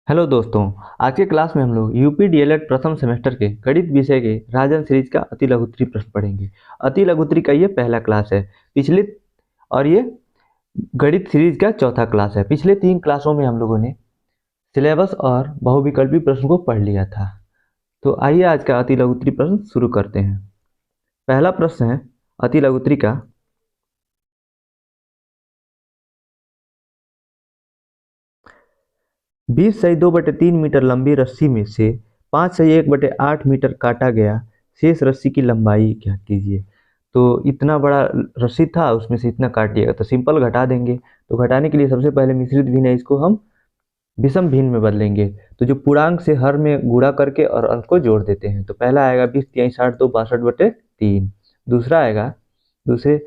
Hello दोस्तों। आज के क्लास में हम लोग यूपी डीएलएड प्रथम सेमेस्टर के गणित विषय के राजन सीरीज का अति लघुत्तरी प्रश्न पढ़ेंगे। अति लघुत्तरी का ये पहला क्लास है पिछले और ये गणित सीरीज का चौथा क्लास है। पिछले 3 क्लासों में हम लोगों ने सिलेबस और बहुविकल्पी प्रश्न को पढ़ लिया था। तो आइए आज का अति लघुत्तरी प्रश्न शुरू करते हैं। पहला प्रश्न है अति लघुत्तरी का, 20/2/3 मीटर लंबी रस्सी में से 5/1/8 मीटर काटा गया, शेष रस्सी की लंबाई क्या कीजिए। तो इतना बड़ा रस्सी था, उसमें से इतना काटिएगा, तो सिंपल घटा देंगे। तो घटाने के लिए सबसे पहले मिश्रित भिन्न है, इसको हम विषम भिन्न में बदलेंगे। तो जो पूर्णांक से हर में गुणा करके और अंक को जोड़ देते हैं। तो पहला आएगा 20 3 60 2 62/3। दूसरा आएगा दूसरे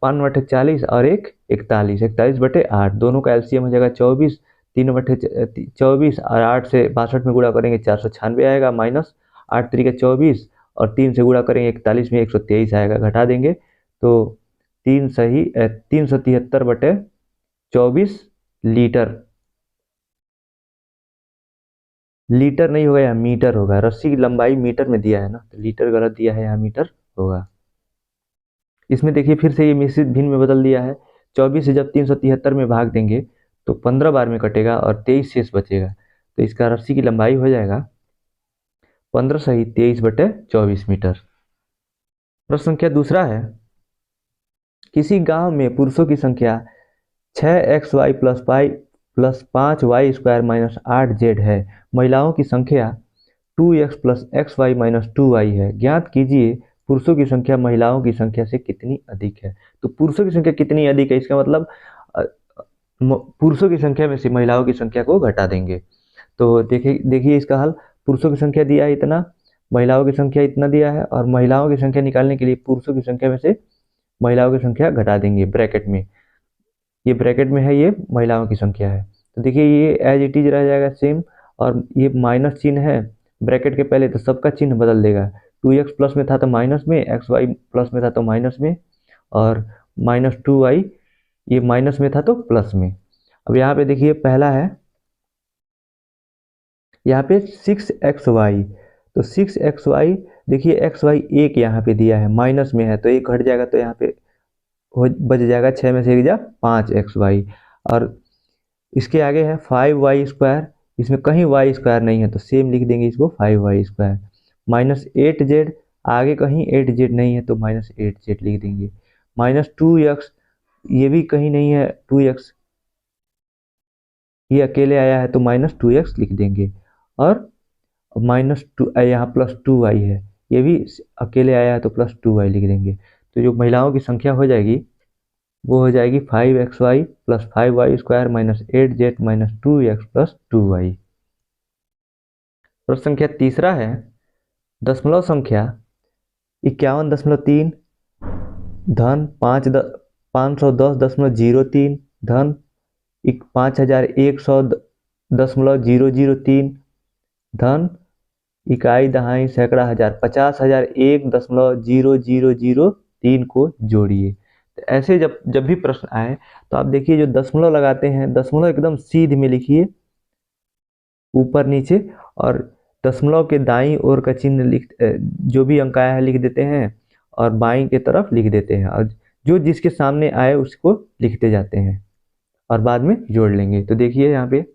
5/40 और एक 41/8। दोनों का एलसीएम हो जाएगा 24। 3/24 और 8 से 62 में गुणा करेंगे 496 आएगा, माइनस 8 3 का 24 और 3 से गुणा करेंगे 41 में 123 आएगा, घटा देंगे। तो 373/24 लीटर। लीटर नहीं होगा, यहाँ मीटर होगा। रस्सी की लंबाई मीटर में दिया है ना, तो लीटर गलत दिया है, यहाँ मीटर होगा। इसमें देखिए फिर से ये मिश्रित भिन्न में बदल दिया है। 24 से जब 373 में भाग देंगे तो 15 बार में कटेगा और 23 शेष बचेगा। तो इसका रस्सी की लंबाई हो जाएगा 15 सही 23/24 मीटर। प्रश्न संख्या दूसरा है, किसी गांव में पुरुषों की संख्या 6xy plus 5y² minus 8z है, महिलाओं की संख्या 2x plus xy minus 2y है। ज्ञात कीजिए पुरुषों की संख्या महिलाओं की संख्या से कितनी अधिक है। तो पुरुषों की संख्या कितनी अधिक है, इसका मतलब पुरुषों की संख्या में से महिलाओं की संख्या को घटा देंगे। तो देखिए इसका हल। पुरुषों की संख्या दिया है इतना, महिलाओं की संख्या इतना दिया है, और महिलाओं की संख्या निकालने के लिए पुरुषों की संख्या में से महिलाओं की संख्या घटा देंगे। ब्रैकेट में, ये ब्रैकेट में है, ये महिलाओं की संख्या है। तो देखिए ये एज इट इज रह जाएगा सेम, और ये माइनस चिन्ह है ब्रैकेट के पहले, तो सबका चिन्ह बदल देगा। 2x प्लस में था तो माइनस में, xy प्लस में था तो माइनस में, और माइनस 2y ये माइनस में था तो प्लस में। अब यहाँ पे देखिए पहला है, यहाँ पे 6xy, तो 6xy देखिए xy एक यहाँ पे दिया है, माइनस में है तो एक घट जाएगा, तो यहाँ पे बच जाएगा 6 में से 1 जा 5xy। और इसके आगे है 5y², इसमें कहीं y² नहीं है तो सेम लिख देंगे इसको 5y²। माइनस 8z, आगे कहीं 8z नहीं है तो माइनस 8z लिख देंगे। माइनस 2x, ये भी कहीं नहीं है 2x, ये अकेले आया है तो माइनस 2x लिख देंगे। और माइनस 2 यहाँ प्लस 2y है, ये भी अकेले आया है तो प्लस 2y लिख देंगे। तो जो महिलाओं की संख्या हो जाएगी वो हो जाएगी 5xy plus 5y² minus 8z minus 2x plus 2y। प्रश्न संख्या तीसरा है, दशमलव संख्या 51.3 धन 510.03 धन 5100.003 धन इकाई दहाई सैकड़ा हजार 50,001.0003 को जोड़िए। तो ऐसे जब भी प्रश्न आए तो आप देखिए जो दशमलव लगाते हैं, दशमलव एकदम सीध में लिखिए ऊपर नीचे, और दशमलव के दाईं ओर का चिन्ह जो भी अंक आया है लिख देते हैं, और बाईं के तरफ लिख देते हैं, और जो जिसके सामने आए उसको लिखते जाते हैं और बाद में जोड़ लेंगे। तो देखिए यहाँ पे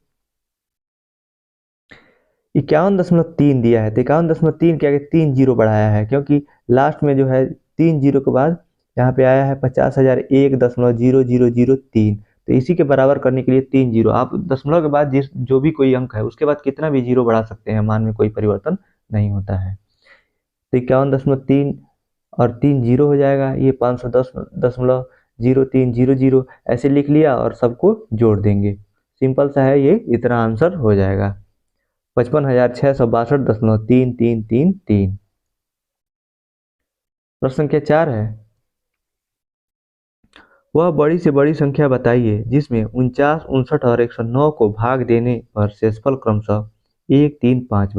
51.3 दिया है, तो 51.3 के आगे 3 जीरो बढ़ाया है, क्योंकि लास्ट में जो है 3 जीरो के बाद यहाँ पे आया है 50,001.0003। तो इसी के बराबर करने के लिए 3 जीरो, आप दशमलव के बाद जो भी कोई अंक है उसके बाद कितना भी जीरो बढ़ा सकते हैं, मान में कोई परिवर्तन नहीं होता है। तो 51.3 और 3 जीरो हो जाएगा, ये 510.0300 ऐसे लिख लिया और सबको जोड़ देंगे। सिंपल सा है, ये इतना आंसर हो जाएगा 55,662.3333। प्रश्न संख्या 4 है, वह बड़ी से बड़ी संख्या बताइए जिसमें 49, 59 और 109 को भाग देने पर शेषफल क्रमशः 1, 3, 5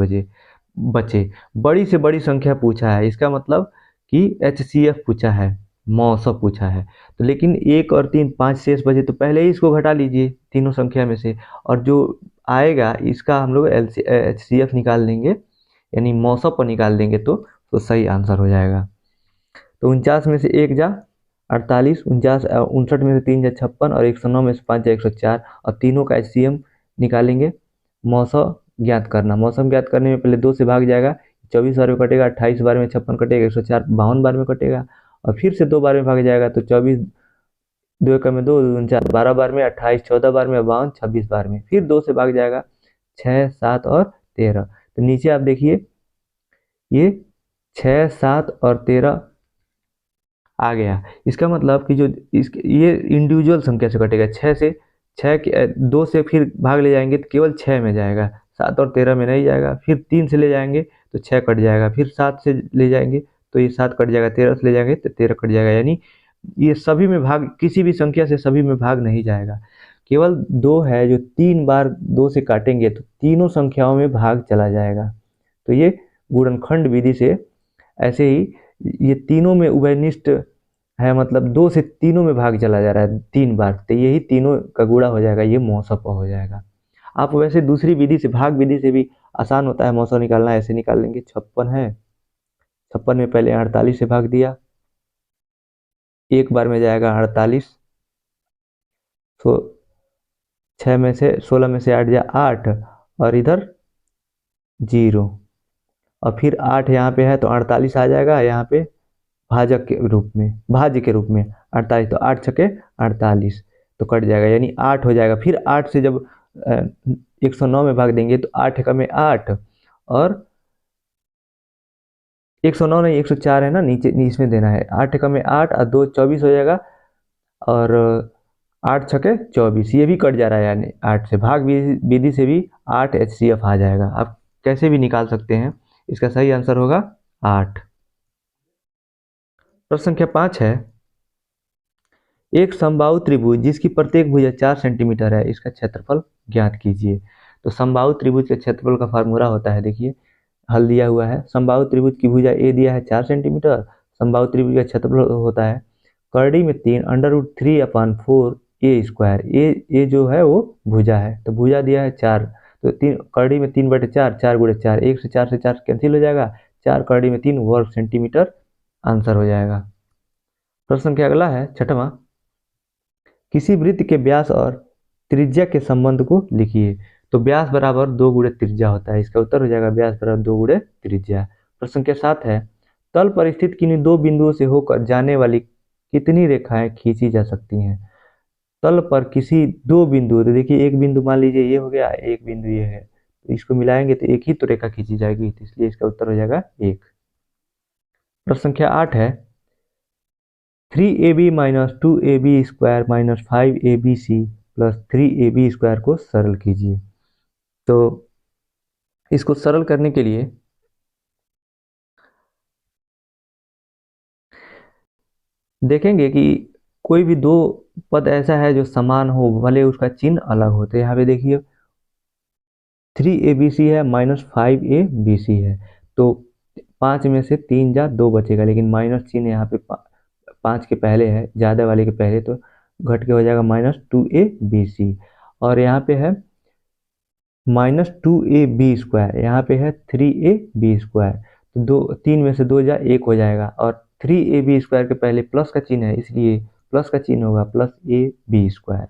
बचे। बड़ी से बड़ी संख्या पूछा है, इसका मतलब कि HCF पूछा है, मौसम पूछा है। तो लेकिन 1 और 3 5 शेष बचे, तो पहले ही इसको घटा लीजिए तीनों संख्या में से, और जो आएगा इसका हम लोग HCF निकाल लेंगे, यानी मौसम पर निकाल देंगे तो सही आंसर हो जाएगा। तो 49 में से 1 जा 48, 49 59 में से 3 जा 56 और 109 में से 5 जा 104 और तीनों का HCM निकालेंगे। मौसम ज्ञात करना, मौसम ज्ञात करने में पहले 2 से भाग जाएगा, 24 बार में कटेगा, 28 बार में 56 कटेगा, 104 52 बार में कटेगा और फिर से 2 बार में भाग जाएगा, तो 24 2 एकम में 2 2 4 12 बार में, 28 14 बार में, 52 26 बार में, फिर 2 से भाग जाएगा 6 7 और 13। तो नीचे आप देखिए ये 6 7 और 13 आ गया। इसका मतलब कि जो ये इंडिविजुअल संख्या से कटेगा, 6 से 6 के 2 से फिर भाग ले जाएंगे तो केवल 6 में जाएगा, 7 और 13 में नहीं जाएगा। फिर 3 से ले जाएंगे तो 6 कट जाएगा, फिर 7 से ले जाएंगे तो ये 7 कट जाएगा, 13 से ले जाएंगे तो 13 कट जाएगा। यानी ये सभी में भाग, किसी भी संख्या से सभी में भाग नहीं जाएगा। केवल 2 है जो 3 बार 2 से काटेंगे तो तीनों संख्याओं में भाग चला जाएगा। तो ये गुणनखंड विधि से ऐसे ही ये तीनों में उभयनिष्ठ है, मतलब 2 से तीनों में भाग चला जा रहा है 3 बार, तो यही तीनों का गुणा हो जाएगा, ये मौसम हो जाएगा। आप वैसे दूसरी विधि से, भाग विधि से भी आसान होता है मौसम निकालना, ऐसे निकाल लेंगे। 56 है, 56 में पहले 48 से भाग दिया, एक बार में जाएगा 48, तो 6 में से 16 में से 8 जा 8 और इधर 0 और फिर 8 यहाँ पे है तो 48 आ जाएगा यहाँ पे भाजक के रूप में, भाज्य के रूप में 48, तो 8 छके 48 तो कट जाएगा, यानी 8 हो जाएगा। फिर 8 से जब 109 में भाग देंगे तो 8 एकम में 8 और 109 नहीं 104 है ना, नीचे इसमें देना है, 8 एकम में 8 और 2 24 हो जाएगा और 8 छके 24, ये भी कट जा रहा है, यानी 8 से भाग विधि से भी 8 HCF आ जाएगा। आप कैसे भी निकाल सकते हैं, इसका सही आंसर होगा 8। प्रश्न संख्या 5 है, एक समबाहु त्रिभुज जिसकी प्रत्येक भुजा 4 सेंटीमीटर है, इसका क्षेत्रफल ज्ञात कीजिए। तो समबाहु त्रिभुज के क्षेत्रफल का फार्मूला होता है, देखिए हल दिया हुआ है। समबाहु त्रिभुज की भुजा ए दिया है 4 सेंटीमीटर, समबाहु त्रिभुज का क्षेत्रफल होता है करड़ी में 3 √3/4 ए स्क्वायर। ए जो है वो भुजा है, तो भुजा दिया है 4, तो 3 करड़ी में 3/4, 4 गुणे 4, 1 से 4 से 4 कैंसिल हो जाएगा, 4 करड़ी में 3 वर्ग सेंटीमीटर आंसर हो जाएगा। प्रश्न संख्या अगला है 6वां, किसी वृत्त के व्यास और त्रिज्या के संबंध को लिखिए। तो व्यास बराबर 2 गुणे त्रिज्या होता है, इसका उत्तर हो जाएगा व्यास बराबर 2 गुणे त्रिज्या। प्रश्न संख्या 7 है, तल पर स्थित किन्हीं 2 बिंदुओं से होकर जाने वाली कितनी रेखाएं खींची जा सकती हैं। तल पर किसी 2 बिंदु, तो देखिए एक बिंदु मान लीजिए ये हो गया, एक बिंदु ये है, तो इसको मिलाएंगे तो एक ही तो रेखा खींची जाएगी, तो इसलिए इसका उत्तर हो जाएगा 1। प्रश्न संख्या 8 है, 3ab - 2ab square - 5abc + 3ab square को सरल कीजिए। तो इसको सरल करने के लिए देखेंगे कि कोई भी 2 पद ऐसा है जो समान हो, भले उसका चिन्ह अलग होते हैं। यहाँ पे देखिए 3abc है -5abc है, तो 5 में से 3 जा 2 बचेगा, लेकिन माइनस चिन्ह यहाँ पे 5 के पहले है, ज़्यादा वाले के पहले, तो घट के हो जाएगा -2abc। और यहाँ पे है -2ab स्क्वायर, यहाँ पे है 3ab स्क्वायर, तो 3 में से 2 जा 1 हो जाएगा और 3ab स्क्वायर के पहले प्लस का चिन्ह है, इसलिए प्लस का चिन्ह होगा +ab स्क्वायर।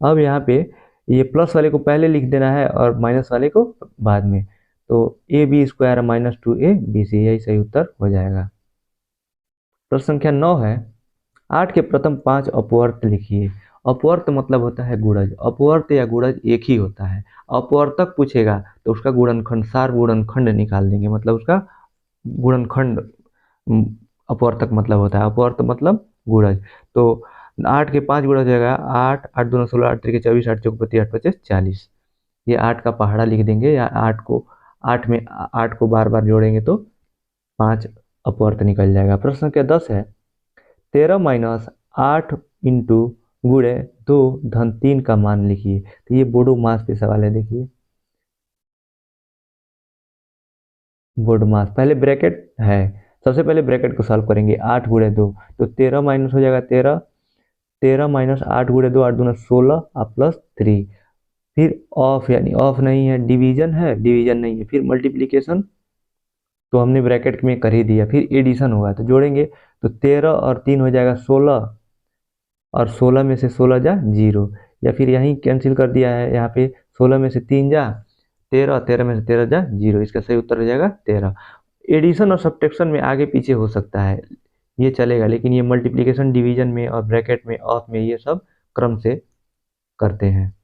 अब यहाँ पे ये प्लस वाले को पहले लिख देना है और माइनस वाले को बाद में, तो ab स्क्वायर -2abc, यही सही उत्तर हो जाएगा। प्रश्न संख्या 9 है, 8 के प्रथम 5 अपवर्त लिखिए। अपवर्त मतलब होता है गुणज, अपवर्त या गुणज एक ही होता है। अपवर्तक पूछेगा तो उसका गुणनखंड, सार गुणनखंड निकाल देंगे, मतलब उसका गुणनखंड अपवर्तक मतलब होता है, अपवर्त मतलब गुणज। तो 8 के 5 गुणज हो जाएगा 8, 8 दूना 16, 8 त्रिके 24, 8 चौक 32, 8 पचे 40। ये 8 का पहाड़ा लिख देंगे, या 8 में 8 को बार बार जोड़ेंगे तो 5 अपवर्त निकल जाएगा। प्रश्न संख्या 10 है, 13 - 8 इंटू गुणे 2 धन 3 का मान लिखिए। तो ये बोडो मास पे सवाल है, देखिए बोर्ड मास, पहले ब्रैकेट है, सबसे पहले ब्रैकेट को सॉल्व करेंगे। 8 गुणे 2 तो 13 माइनस हो जाएगा 13, 13 - 8 गुणे 2, 8 दूना 16 और +3, फिर ऑफ, यानी ऑफ नहीं है, डिवीजन है, डिवीजन नहीं है, फिर मल्टीप्लिकेशन तो हमने ब्रैकेट में कर ही दिया, फिर एडिशन होगा तो जोड़ेंगे तो 13 और 3 हो जाएगा 16, और 16 में से 16 जा 0, या फिर यहीं कैंसिल कर दिया है, यहाँ पे 16 में से 3 जा 13, 13 में से 13 जा 0, इसका सही उत्तर हो जाएगा 13। एडिशन और सब्ट्रैक्शन में आगे पीछे हो सकता है, ये चलेगा, लेकिन ये मल्टीप्लिकेशन, डिवीजन में और ब्रैकेट में, ऑफ में, ये सब क्रम से करते हैं।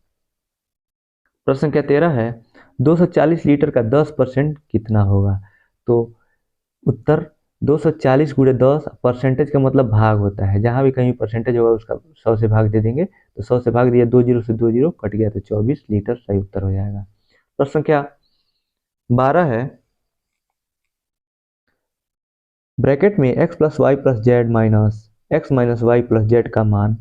प्रश्न संख्या 13 है 240 लीटर का 10% कितना होगा। तो उत्तर 240 गुणे 10, परसेंटेज का मतलब भाग होता है, जहां भी कहीं परसेंटेज होगा उसका 100 से भाग दे देंगे, तो 100 से भाग दिया, 2 जीरो से 2 जीरो कट गया, तो 24 लीटर सही उत्तर हो जाएगा। प्रश्न संख्या 12 है ब्रैकेट में x plus y plus z minus x minus y plus z का मान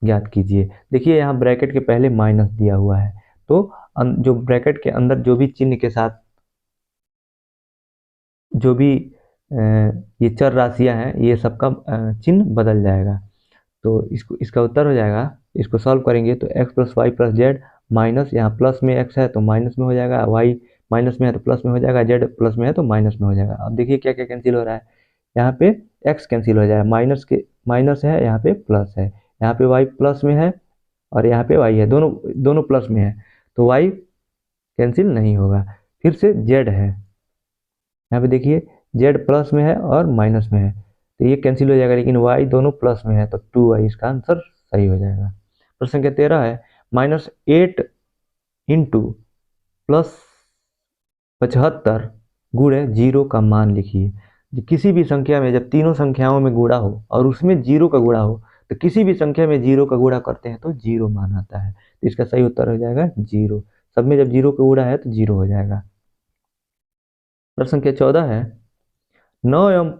ज्ञात कीजिए। देखिए यहाँ ब्रैकेट के पहले माइनस दिया हुआ है, तो जो ब्रैकेट के अंदर जो भी चिन्ह के साथ जो भी ये चर राशियां हैं, ये सबका चिन्ह बदल जाएगा, तो इसका उत्तर हो जाएगा, इसको सॉल्व करेंगे तो x plus y plus z minus, यहाँ प्लस में x है तो माइनस में हो जाएगा, y माइनस में है तो प्लस में हो जाएगा, z प्लस में है तो माइनस में हो जाएगा। अब देखिए क्या क्या कैंसिल हो रहा है, यहाँ पे x कैंसिल हो जाएगा, माइनस है, यहाँ पे प्लस है, यहाँ पे y प्लस में है और यहाँ पे y है, दोनों दोनों प्लस में है, तो y कैंसिल नहीं होगा। फिर से z है, यहाँ पे देखिए z प्लस में है और माइनस में है, तो ये कैंसिल हो जाएगा, लेकिन y दोनों प्लस में है तो 2y इसका आंसर सही हो जाएगा। प्रश्न संख्या 13 है -8 इंटू प्लस 75 गुणे 0 का मान लिखिए। किसी भी संख्या में जब तीनों संख्याओं में गुणा हो और उसमें 0 का गुणा हो, तो किसी भी संख्या में 0 का गुणा करते हैं तो 0 मान आता है, तो इसका सही उत्तर हो जाएगा 0। सब में जब 0 का गुणा है तो 0 हो जाएगा। प्रश्न संख्या 14 है 9 एवं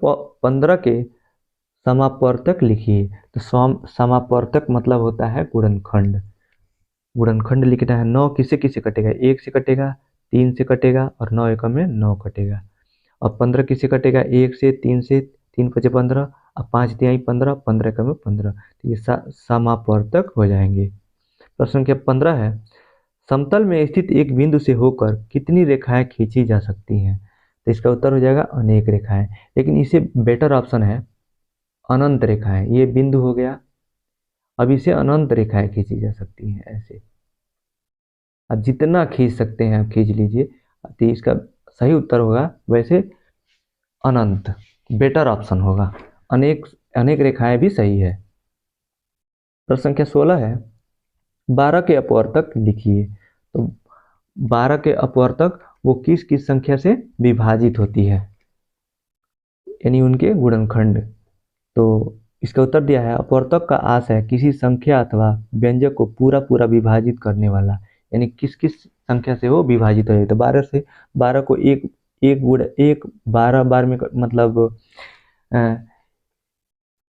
15 के समापवर्तक लिखिए। तो समापवर्तक मतलब होता है गुणनखंड, गुणनखंड लिखना है। 9 किससे किससे कटेगा, 1 से कटेगा, 3 से कटेगा और 9 एकम में 9 कटेगा। और 15 किससे कटेगा, 1 से, 3 से, 3 5 15 और 5 तिहाई 15, 15 एकम में 15, तो ये समापवर्तक हो जाएंगे। प्रश्न संख्या 15 है समतल में स्थित एक बिंदु से होकर कितनी रेखाएं खींची जा सकती हैं। तो इसका उत्तर हो जाएगा अनेक रेखाएं, लेकिन इसे बेटर ऑप्शन है अनंत रेखाएं। ये बिंदु हो गया, अब इसे अनंत रेखाएं खींची जा सकती हैं ऐसे, अब जितना खींच सकते हैं आप खींच लीजिए, तो इसका सही उत्तर होगा वैसे अनंत, बेटर ऑप्शन होगा। अनेक अनेक रेखाएं भी सही है। प्रश्न संख्या 16 है 12 के अपवर्तक लिखिए। तो 12 के अपवर्तक वो किस किस संख्या से विभाजित होती है, यानी उनके गुणनखंड। तो इसका उत्तर दिया है अपवर्तक का आस है किसी संख्या अथवा व्यंजक को पूरा पूरा विभाजित करने वाला, यानी किस किस संख्या से वो विभाजित हो जाए। तो 12 से 12 को एक एक गुण एक 12 बार में मतलब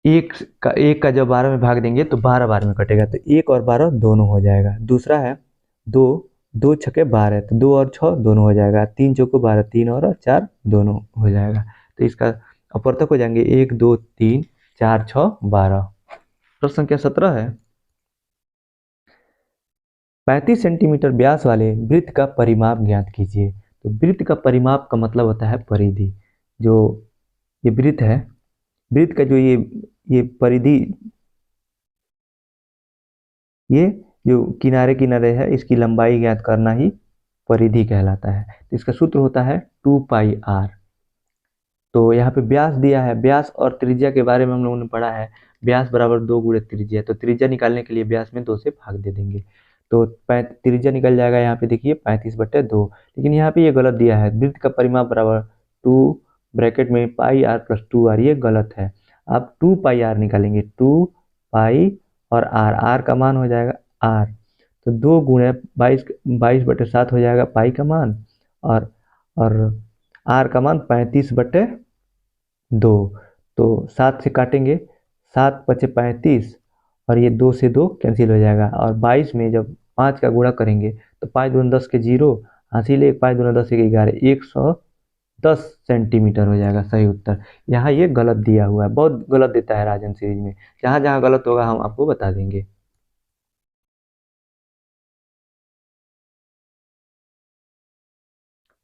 एक का जब 12 में भाग देंगे तो 12 बार में कटेगा, तो 1 और 12 दोनों हो जाएगा। दूसरा है 2, 2 छके 12 है तो 2 और 6 दोनों हो जाएगा, 3 चौको 12, 3 और 4 दोनों हो जाएगा, तो इसका अपवर्तक हो जाएंगे 1 2 3 4 6 12। प्रश्न संख्या 17 है 35 सेंटीमीटर व्यास वाले वृत्त का परिमाप ज्ञात कीजिए। तो वृत्त का परिमाप का मतलब होता है परिधि। जो ये वृत्त है, वृत्त का जो ये परिधि, ये जो किनारे किनारे है इसकी लंबाई ज्ञात करना ही परिधि कहलाता है। तो इसका सूत्र होता है 2πr। तो यहाँ पे व्यास दिया है, व्यास और त्रिज्या के बारे में हम लोगों ने पढ़ा है, व्यास बराबर 2 गुणे त्रिज्या, तो त्रिज्या निकालने के लिए व्यास में 2 से भाग दे देंगे, तो त्रिज्या निकल जाएगा यहाँ पे देखिए 35/2। लेकिन यहाँ पे ये गलत दिया है, वृत्त का परिमाप बराबर 2 ब्रैकेट में πr + 2r, ये गलत है। आप 2πr निकालेंगे, 2π और r का मान हो जाएगा r, तो 2 गुणे 22/7 हो जाएगा पाई का मान, और r का मान 35/2। तो 7 से काटेंगे, 7 × 5 = 35 और ये 2 से 2 कैंसिल हो जाएगा, और 22 में जब 5 का गुणा करेंगे तो 5 दूनी 10 के 0, हासिल 1, 5 दूनी 10 के 11, 110 सेंटीमीटर हो जाएगा सही उत्तर। यहाँ ये गलत दिया हुआ है, बहुत गलत देता है राजन सीरीज में, जहाँ जहाँ गलत होगा हम आपको बता देंगे।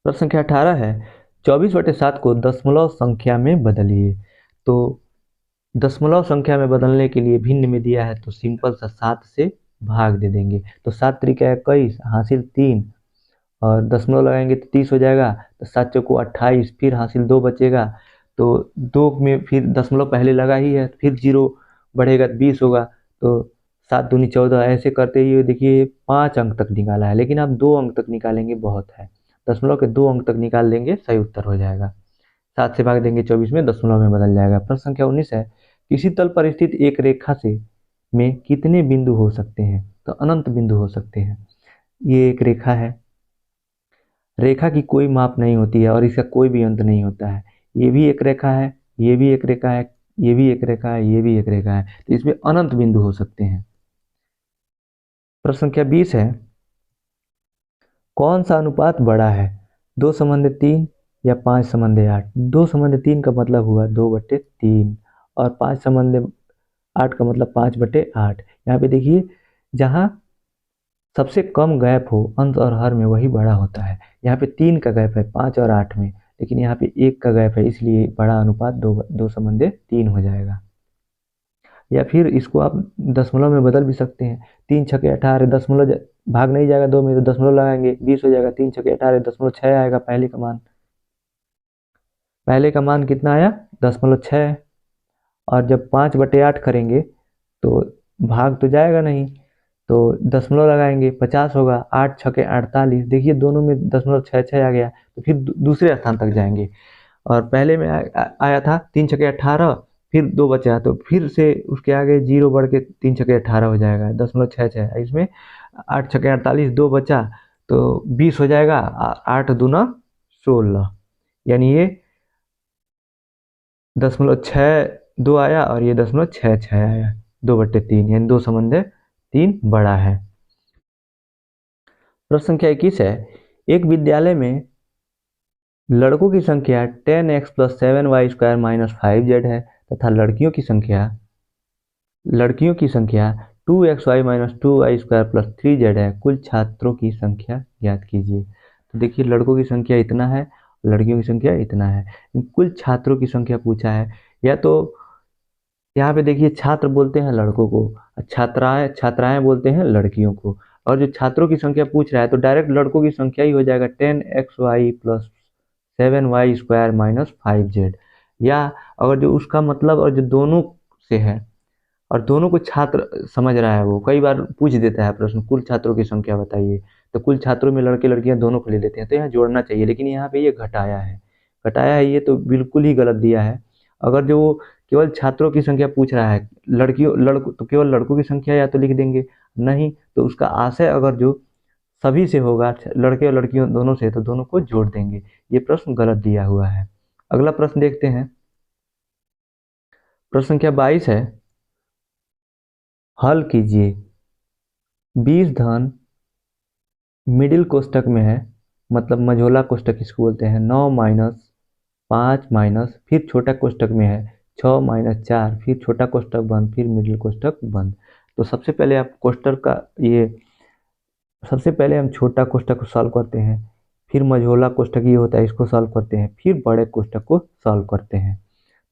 प्रश्न संख्या 18 है 24/7 को दशमलव संख्या में बदलिए। तो दशमलव संख्या में बदलने के लिए भिन्न में दिया है तो सिंपल सा 7 से भाग दे देंगे। तो 7 त्रिका 21 हासिल 3 और दशमलव लगाएंगे तो 30 हो जाएगा। तो 7 चौको 28 फिर हासिल 2 बचेगा। तो 2 में फिर दशमलव पहले लगा ही है फिर 0 बढ़ेगा तो 20 होगा। तो 7 दूनी 14 ऐसे करते हुए देखिए 5 अंक तक निकाला है, लेकिन आप 2 अंक तक निकालेंगे बहुत है। दशमलव के 2 अंक तक निकाल लेंगे सही उत्तर हो जाएगा। 7 से भाग देंगे 24 में दशमलव में बदल जाएगा। प्रश्न संख्या 19 है किसी तल पर स्थित एक रेखा से में कितने बिंदु हो सकते हैं? तो अनंत बिंदु हो सकते हैं। ये एक रेखा है, रेखा की कोई माप नहीं होती है और इसका कोई भी अंत नहीं होता है। ये भी एक रेखा है, ये भी एक रेखा है, ये भी एक रेखा है, ये भी एक रेखा है, तो इसमें अनंत बिंदु हो सकते हैं। प्रश्न संख्या 20 है कौन सा अनुपात बड़ा है? 2:3 या 5:8? 2:3 का मतलब हुआ 2/3 और 5:8 का मतलब 5/8। यहाँ पे देखिए जहाँ सबसे कम गैप हो अंश और हर में वही बड़ा होता है। यहाँ पे 3 का गैप है 5 और 8 में, लेकिन यहाँ पे 1 का गैप है इसलिए बड़ा अनुपात 2:3 हो जाएगा। या फिर इसको आप दशमलव में बदल भी सकते हैं। 3 छके 18 दशमलव भाग नहीं जाएगा 2 में तो दशमलव लगाएंगे 20 हो जाएगा। 3 छके 18 दशमलव 6 आएगा पहले का मान। पहले का मान कितना आया 0.6। और जब 5/8 करेंगे तो भाग तो जाएगा नहीं, तो दशमलव लगाएंगे 50 होगा। 8 छके 48 देखिए दोनों में 0.66 आ गया, तो फिर दूसरे स्थान तक जाएंगे। और पहले में आया था 3 छके 18 फिर 2 बचा तो फिर से उसके आगे 0 बढ़ के 3 छके 18 हो जाएगा 0.66। इसमें 8 छके 48 2 बचा तो 20 हो जाएगा। 8 दूना 16 यानी ये 0.62 आया और ये 0.66 आया। 2/3 यानी 2/3 बड़ा है। प्रश्न संख्या 21 है एक विद्यालय में लड़कों की संख्या 10x + 7y² - 5z है तथा लड़कियों की संख्या 2xy - 2y² + 3z है। कुल छात्रों की संख्या ज्ञात कीजिए। तो देखिए लड़कों की संख्या इतना है, लड़कियों की संख्या इतना है, कुल छात्रों की संख्या पूछा है। या तो यहाँ पे देखिए छात्र बोलते हैं लड़कों को, छात्राएं बोलते हैं लड़कियों को। और जो छात्रों की संख्या पूछ रहा है तो डायरेक्ट लड़कों की संख्या ही हो जाएगा 10xy + 7y² - 5z। या अगर जो उसका मतलब और जो दोनों से है और दोनों को छात्र समझ रहा है, वो कई बार पूछ देता है प्रश्न कुल छात्रों की संख्या बताइए, तो कुल छात्रों में लड़के लड़कियां दोनों को ले लेते हैं, तो यहाँ जोड़ना चाहिए, लेकिन यहाँ पे ये घटाया है ये तो बिल्कुल ही गलत दिया है। अगर जो केवल छात्रों की संख्या पूछ रहा है लड़कों तो केवल लड़कों की संख्या या तो लिख देंगे, नहीं तो उसका आशय अगर जो सभी से होगा लड़के और लड़कियों दोनों से तो दोनों को जोड़ देंगे। ये प्रश्न गलत दिया हुआ है। अगला प्रश्न देखते हैं। प्रश्न संख्या 22 है हल कीजिए। 20 धन मिडिल कोष्टक में है, मतलब मझोला कोष्टक इसको बोलते हैं। 9 - 5 माइनस फिर छोटा कोष्टक में है 6 - 4 फिर छोटा कोष्टक बंद फिर मिडिल कोष्टक बंद। तो सबसे पहले हम छोटा कोष्टक को सॉल्व करते हैं, फिर मझोला कोष्टक ये होता है इसको सॉल्व करते हैं, फिर बड़े कोष्टक को सॉल्व करते हैं।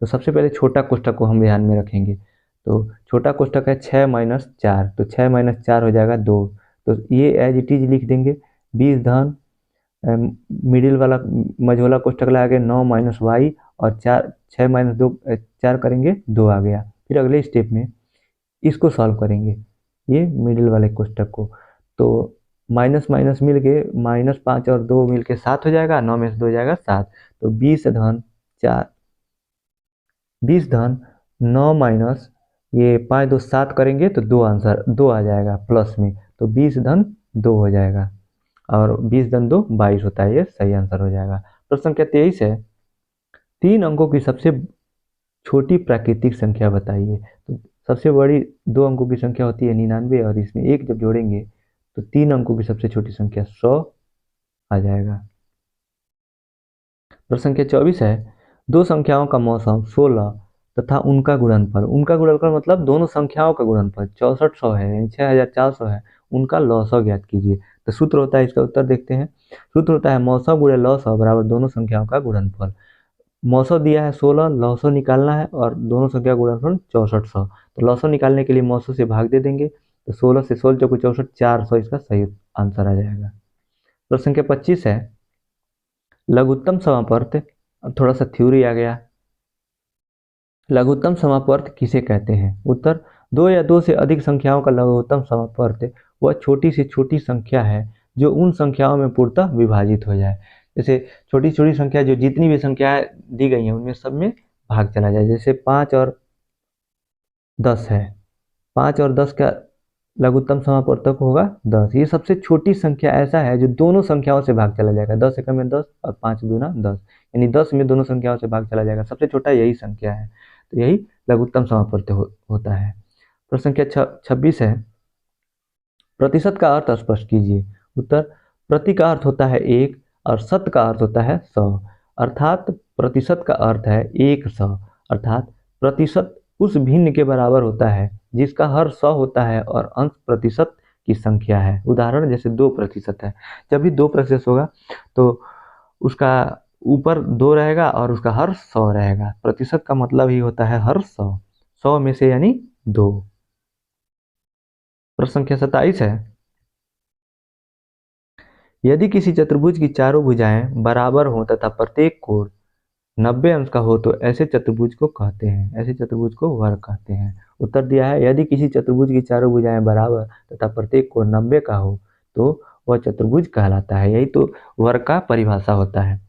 तो सबसे पहले छोटा कोष्टक को हम ध्यान में रखेंगे। तो छोटा कोष्टक है 6 - 4, तो 6 - 4 हो जाएगा 2। तो ये एज इट इज लिख देंगे। 20 धन मिडिल वाला मझोला कोष्टक लगा के 9 - y और 6 - 2 4 करेंगे 2 आ गया। फिर अगले स्टेप में इसको सॉल्व करेंगे ये मिडिल वाले कोष्टक को। तो माइनस माइनस मिल के -5 और 2 मिल के 7 हो जाएगा। 9 में से 2 जाएगा 7। तो 20 धन 9 माइनस ये 5 2 7 करेंगे तो 2 आंसर 2 आ जाएगा प्लस में। तो 20 धन 2 हो जाएगा और 20 धन 2 22 होता है, ये सही आंसर हो जाएगा। प्रश्न संख्या 23 है 3 अंकों की सबसे छोटी प्राकृतिक संख्या बताइए। तो सबसे बड़ी 2 अंकों की संख्या होती है 99 और इसमें 1 जब जोड़ेंगे तो 3 अंकों की सबसे छोटी संख्या 100 आ जाएगा। प्रश्न संख्या 24 है दो संख्याओं का मौसम 16 तथा उनका गुणनफल मतलब दोनों संख्याओं का गुणनफल 6400 है यानी 6400 है, उनका लॉसव ज्ञात कीजिए। तो सूत्र होता है, इसका उत्तर देखते हैं। सूत्र होता है मौसौ गुणे लौसौ बराबर दोनों संख्याओं का गुणनफल। मौसौ दिया है 16, लौसौ निकालना है और दोनों संख्या का गुणनफल 6400। तो लौसौ निकालने के लिए मौसौ से भाग दे देंगे, तो 16 से 16 चौको 64, 400 इसका सही आंसर आ जाएगा। प्रश्न संख्या 25 है लघुत्तम समापर्त। अब थोड़ा सा थ्योरी आ गया। लघुत्तम समापर्त किसे कहते हैं? उत्तर, दो या दो से अधिक संख्याओं का लघुत्तम समापर्त वह छोटी से छोटी संख्या है जो उन संख्याओं में पूर्णतः विभाजित हो जाए। जैसे छोटी छोटी संख्या जो जितनी भी संख्याएं दी गई हैं उनमें सब में भाग चला जाए। जैसे 5 और 10 है, 5 और 10 का लघुत्तम समापर्तक होगा 10। ये सबसे छोटी संख्या ऐसा है जो दोनों संख्याओं से भाग चला जाएगा। 10 एकम में 10 और 5 दूना 10, यानी 10 में दोनों संख्याओं से भाग चला जाएगा। सबसे छोटा यही संख्या है, तो यही लघुत्तम समापर्त होता है। प्रश्न संख्या 26 है प्रतिशत का अर्थ स्पष्ट कीजिए। उत्तर, प्रति का अर्थ होता है 1 और शत का अर्थ होता है 100। अर्थात प्रतिशत का अर्थ है 100, अर्थात प्रतिशत उस भिन्न के बराबर होता है जिसका हर 100 होता है और अंश प्रतिशत की संख्या है। उदाहरण जैसे 2% है, जब भी 2% होगा तो उसका ऊपर 2 रहेगा और उसका हर 100 रहेगा। प्रतिशत का मतलब ही होता है हर 100, 100 में से यानी 2। प्रश्न संख्या 27 है यदि किसी चतुर्भुज की चारों भुजाएं बराबर हों तथा प्रत्येक कोण 90 अंश का हो तो ऐसे चतुर्भुज को कहते हैं, ऐसे चतुर्भुज को वर्ग कहते हैं। उत्तर दिया है यदि किसी चतुर्भुज की चारों भुजाएं बराबर तथा प्रत्येक कोण 90 का हो तो वह चतुर्भुज कहलाता है। यही तो वर्ग का परिभाषा होता है।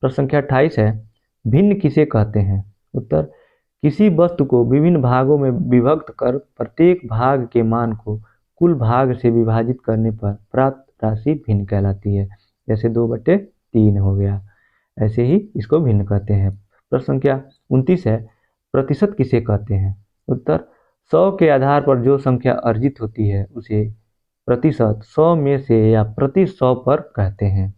प्रश्न संख्या 28 है भिन्न किसे कहते हैं? उत्तर, किसी वस्तु को विभिन्न भागों में विभक्त कर प्रत्येक भाग के मान को कुल भाग से विभाजित करने पर प्राप्त राशि भिन्न कहलाती है। जैसे 2/3 हो गया, ऐसे ही इसको भिन्न कहते हैं। प्रश्न संख्या 29 है प्रतिशत किसे कहते हैं? उत्तर, 100 के आधार पर जो संख्या अर्जित होती है उसे प्रतिशत 100 में से या प्रति 100 पर कहते हैं।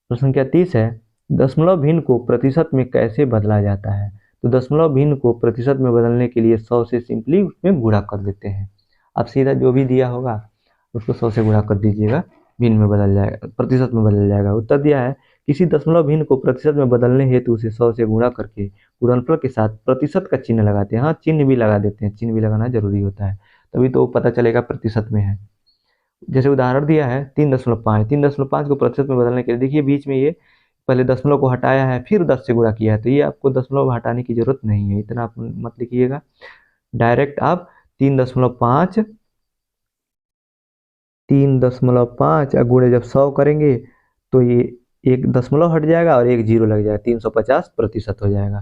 प्रश्न संख्या 30 है दशमलव भिन्न को प्रतिशत में कैसे बदला जाता है? तो दशमलव भिन्न को प्रतिशत में बदलने के लिए 100 से सिंपली उसमें गुणा कर देते हैं। आप सीधा जो भी दिया होगा उसको 100 से गुणा कर दीजिएगा, भिन्न में बदल जाएगा, प्रतिशत में बदल जाएगा। उत्तर दिया है किसी दशमलव भिन्न को प्रतिशत में बदलने हेतु उसे 100 से गुणा करके गुणनफल के साथ प्रतिशत का चिन्ह लगाते हैं। हाँ, चिन्ह भी लगा देते हैं, चिन्ह भी लगाना जरूरी होता है, तभी तो पता चलेगा प्रतिशत में है। जैसे उदाहरण दिया है 3.5, 3.5 को प्रतिशत में बदलने के लिए देखिए बीच में ये पहले दशमलव को हटाया है फिर 10 से गुणा किया है, तो ये आपको दशमलव हटाने की जरूरत नहीं है, इतना आप मत लिखिएगा। डायरेक्ट आप 3.5 गुणे जब 100 करेंगे तो ये एक दशमलव हट जाएगा और एक जीरो लग जाएगा, 350% हो जाएगा।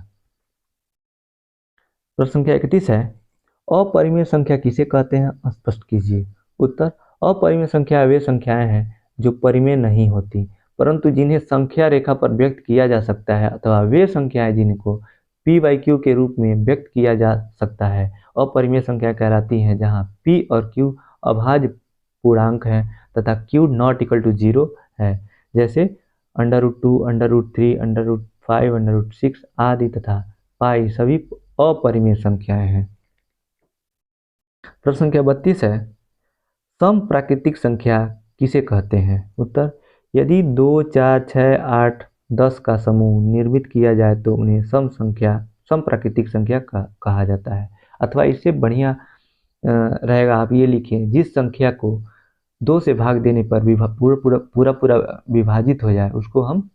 प्रश्न संख्या 31 है अपरिमेय संख्या किसे कहते हैं? स्पष्ट कीजिए। उत्तर, अपरिमेय संख्या वे संख्याएं हैं जो परिमेय नहीं होती परंतु जिन्हें संख्या रेखा पर व्यक्त किया जा सकता है, अथवा वे संख्याएं जिनको p/q के रूप में व्यक्त किया जा सकता है अपरिमेय संख्या कहलाती हैं, जहां p और q अभाज्य पूर्णांक हैं तथा q नॉट इक्वल टू 0 है। जैसे √2, √3, √5, √6 आदि तथा पाई सभी अपरिमेय संख्याएं हैं। प्रश्न संख्या 32 है समप्राकृतिक संख्या किसे कहते हैं? उत्तर, यदि 2, 4, 6, 8, 10 का समूह निर्मित किया जाए तो उन्हें समप्राकृतिक संख्या कहा जाता है। अथवा इससे बढ़िया रहेगा आप ये लिखें जिस संख्या को 2 से भाग देने पर पूरा विभाजित हो जाए उसको हम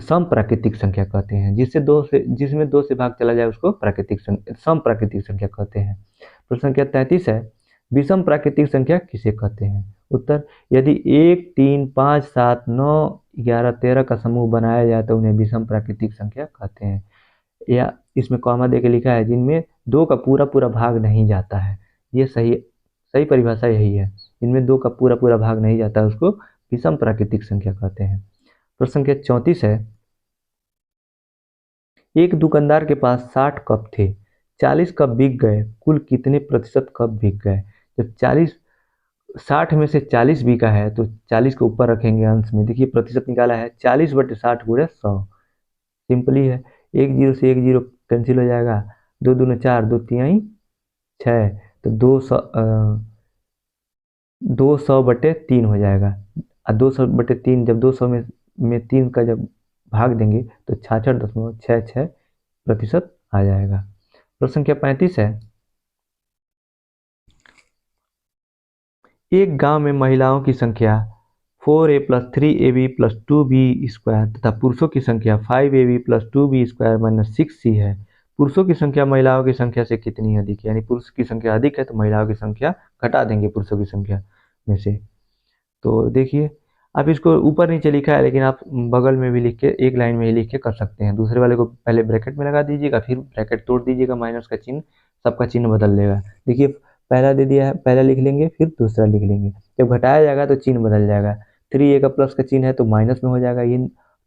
समप्राकृतिक संख्या कहते हैं। जिसमें 2 से भाग चला जाए उसको समप्राकृतिक संख्या कहते हैं। प्रश्न संख्या 33 है विषम प्राकृतिक संख्या किसे कहते हैं? उत्तर, यदि 1, 3, 5, 7, 9, 11, 13 का समूह बनाया जाए तो उन्हें विषम प्राकृतिक संख्या कहते हैं। या इसमें कॉमा देके लिखा है जिनमें 2 का पूरा भाग नहीं जाता है, ये सही परिभाषा यही है। इनमें 2 का पूरा भाग नहीं जाता उसको विषम प्राकृतिक संख्या कहते हैं। प्रश्न संख्या 34 है एक दुकानदार के पास 60 कप थे, 40 कप बिक गए, कुल कितने प्रतिशत कप बिक गए? जब 60 में से 40 बिका है तो 40 को ऊपर रखेंगे अंश में, देखिए प्रतिशत निकाला है 40/60 गुणे 100। सिंपली है, 1 जीरो से 1 जीरो कैंसिल हो जाएगा, 2 दूने 4, 2 तिहाई 6, तो 200/3 हो जाएगा। और 200/3 जब 200 में 3 का जब भाग देंगे तो 66.66% आ जाएगा। प्रश्न संख्या 35 है, एक गांव में महिलाओं की संख्या 4a + 3ab + 2b² तथा पुरुषों की संख्या 5ab + 2b² - 6c है। पुरुषों की संख्या महिलाओं की संख्या से कितनी अधिक है? यानी पुरुष की संख्या अधिक है तो महिलाओं की संख्या घटा देंगे पुरुषों की संख्या में से। तो देखिए, आप इसको ऊपर नीचे लिखा है, लेकिन आप बगल में भी लिख के एक लाइन में ही लिख के कर सकते हैं। दूसरे वाले को पहले ब्रैकेट में लगा दीजिएगा, फिर ब्रैकेट तोड़ दीजिएगा, माइनस का चिन्ह, सबका चिन्ह बदल देगा। देखिए, पहला दे दिया है, पहला लिख लेंगे, फिर दूसरा लिख लेंगे। जब घटाया जाएगा तो चिन्ह बदल जाएगा। 3a का प्लस का चिन्ह है तो माइनस में हो जाएगा, ये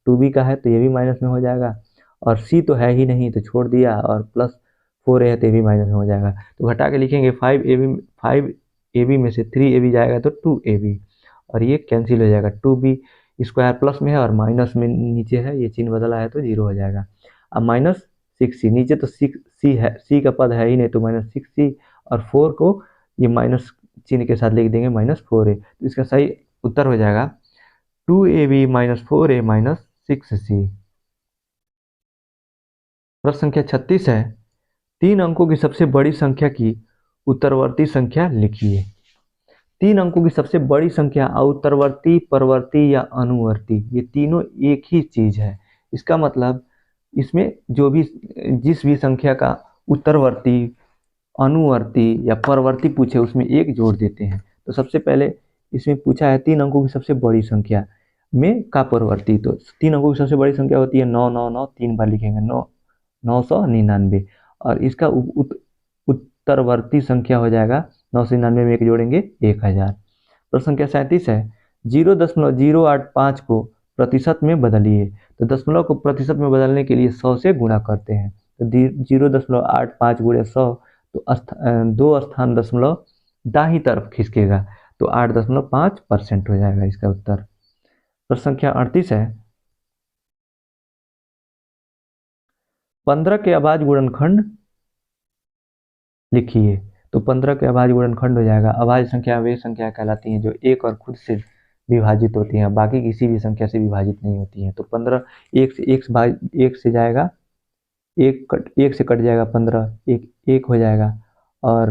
2b का है तो ये भी माइनस में हो जाएगा, और c तो है ही नहीं तो छोड़ दिया, और प्लस 4a है तो ये भी माइनस में हो जाएगा। तो घटा के लिखेंगे 5ab में से 3ab जाएगा तो 2ab, और ये कैंसिल हो जाएगा। 2b² प्लस में है और माइनस में नीचे है, ये चिन्ह बदला है तो 0 हो जाएगा। अब -6c, नीचे तो 6c है, c का पद है ही नहीं तो -6c, और 4 को ये माइनस चिन्ह के साथ लिख देंगे -4a, तो इसका सही उत्तर हो जाएगा 2ab - 4a - 6c। प्रश्न संख्या 36 है, 3 अंकों की सबसे बड़ी संख्या की उत्तरवर्ती संख्या लिखिए। 3 अंकों की सबसे बड़ी संख्या उत्तरवर्ती, परवर्ती या अनुवर्ती, ये तीनों एक ही चीज है। इसका मतलब इसमें जो भी जिस भी संख्या का उत्तरवर्ती, अनुवर्ती या परवर्ती पूछे उसमें एक जोड़ देते हैं। तो सबसे पहले इसमें पूछा है 3 अंकों की सबसे बड़ी संख्या में का परवर्ती, तो 3 अंकों की सबसे बड़ी संख्या होती है 999, 3 बार लिखेंगे 999, और इसका उत्तरवर्ती संख्या हो जाएगा 999 में एक जोड़ेंगे 1000। प्रश्न संख्या 37 है, 0.085 को प्रतिशत में बदलिए। तो दशमलव को प्रतिशत में बदलने के लिए 100 से गुणा करते हैं। तो 0.85 × 100, तो 2 स्थान दशमलव दाहिनी तरफ खिसकेगा, तो 8.5% हो जाएगा इसका उत्तर। प्रश्न संख्या 38 है, 15 के अभाज्य गुणनखंड लिखिए। तो 15 के अभाज्य गुणनखंड हो जाएगा, अभाज्य संख्या वे संख्या कहलाती हैं जो एक और खुद से विभाजित होती हैं, बाकी किसी भी संख्या से विभाजित नहीं होती हैं। तो 15 एक से जाएगा, एक से कट जाएगा 15, एक हो जाएगा, और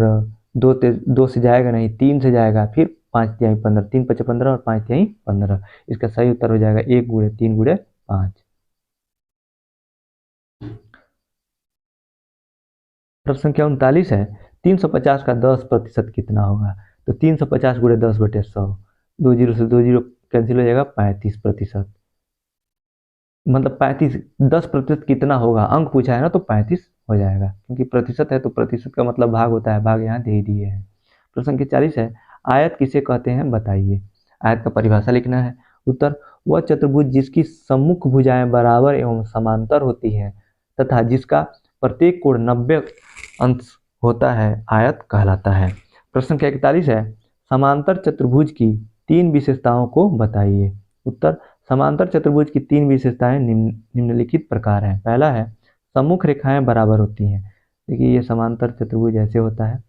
2 से जाएगा नहीं, 3 से जाएगा, फिर 5 तिहाई 15, 3 × 5 = 15 और 5 तिहाई 15। इसका सही उत्तर हो जाएगा 1 × 3 × 5। प्रश्न संख्या 39 है, 350 का 10% कितना होगा? तो 350 × 10/100, 2 जीरो से 2 जीरो कैंसिल हो जाएगा, 35%। मतलब 35, 10% कितना होगा, अंक पूछा है ना तो 35 हो जाएगा, क्योंकि प्रतिशत है तो प्रतिशत का मतलब भाग होता है, भाग यहाँ दे दिए हैं। प्रश्न संख्या 40 है, आयत किसे कहते हैं बताइए। आयत का परिभाषा लिखना है। उत्तर, वह चतुर्भुज जिसकी सम्मुख भुजाएं बराबर एवं समांतर होती हैं तथा जिसका प्रत्येक कोण 90 अंश होता है, आयत कहलाता है। प्रश्न संख्या 41 है, समांतर चतुर्भुज की 3 विशेषताओं को बताइए। उत्तर, समांतर चतुर्भुज की 3 विशेषताएं निम्नलिखित प्रकार हैं। पहला है, सम्मुख रेखाएं बराबर होती हैं। देखिए, ये समांतर चतुर्भुज ऐसे होता है,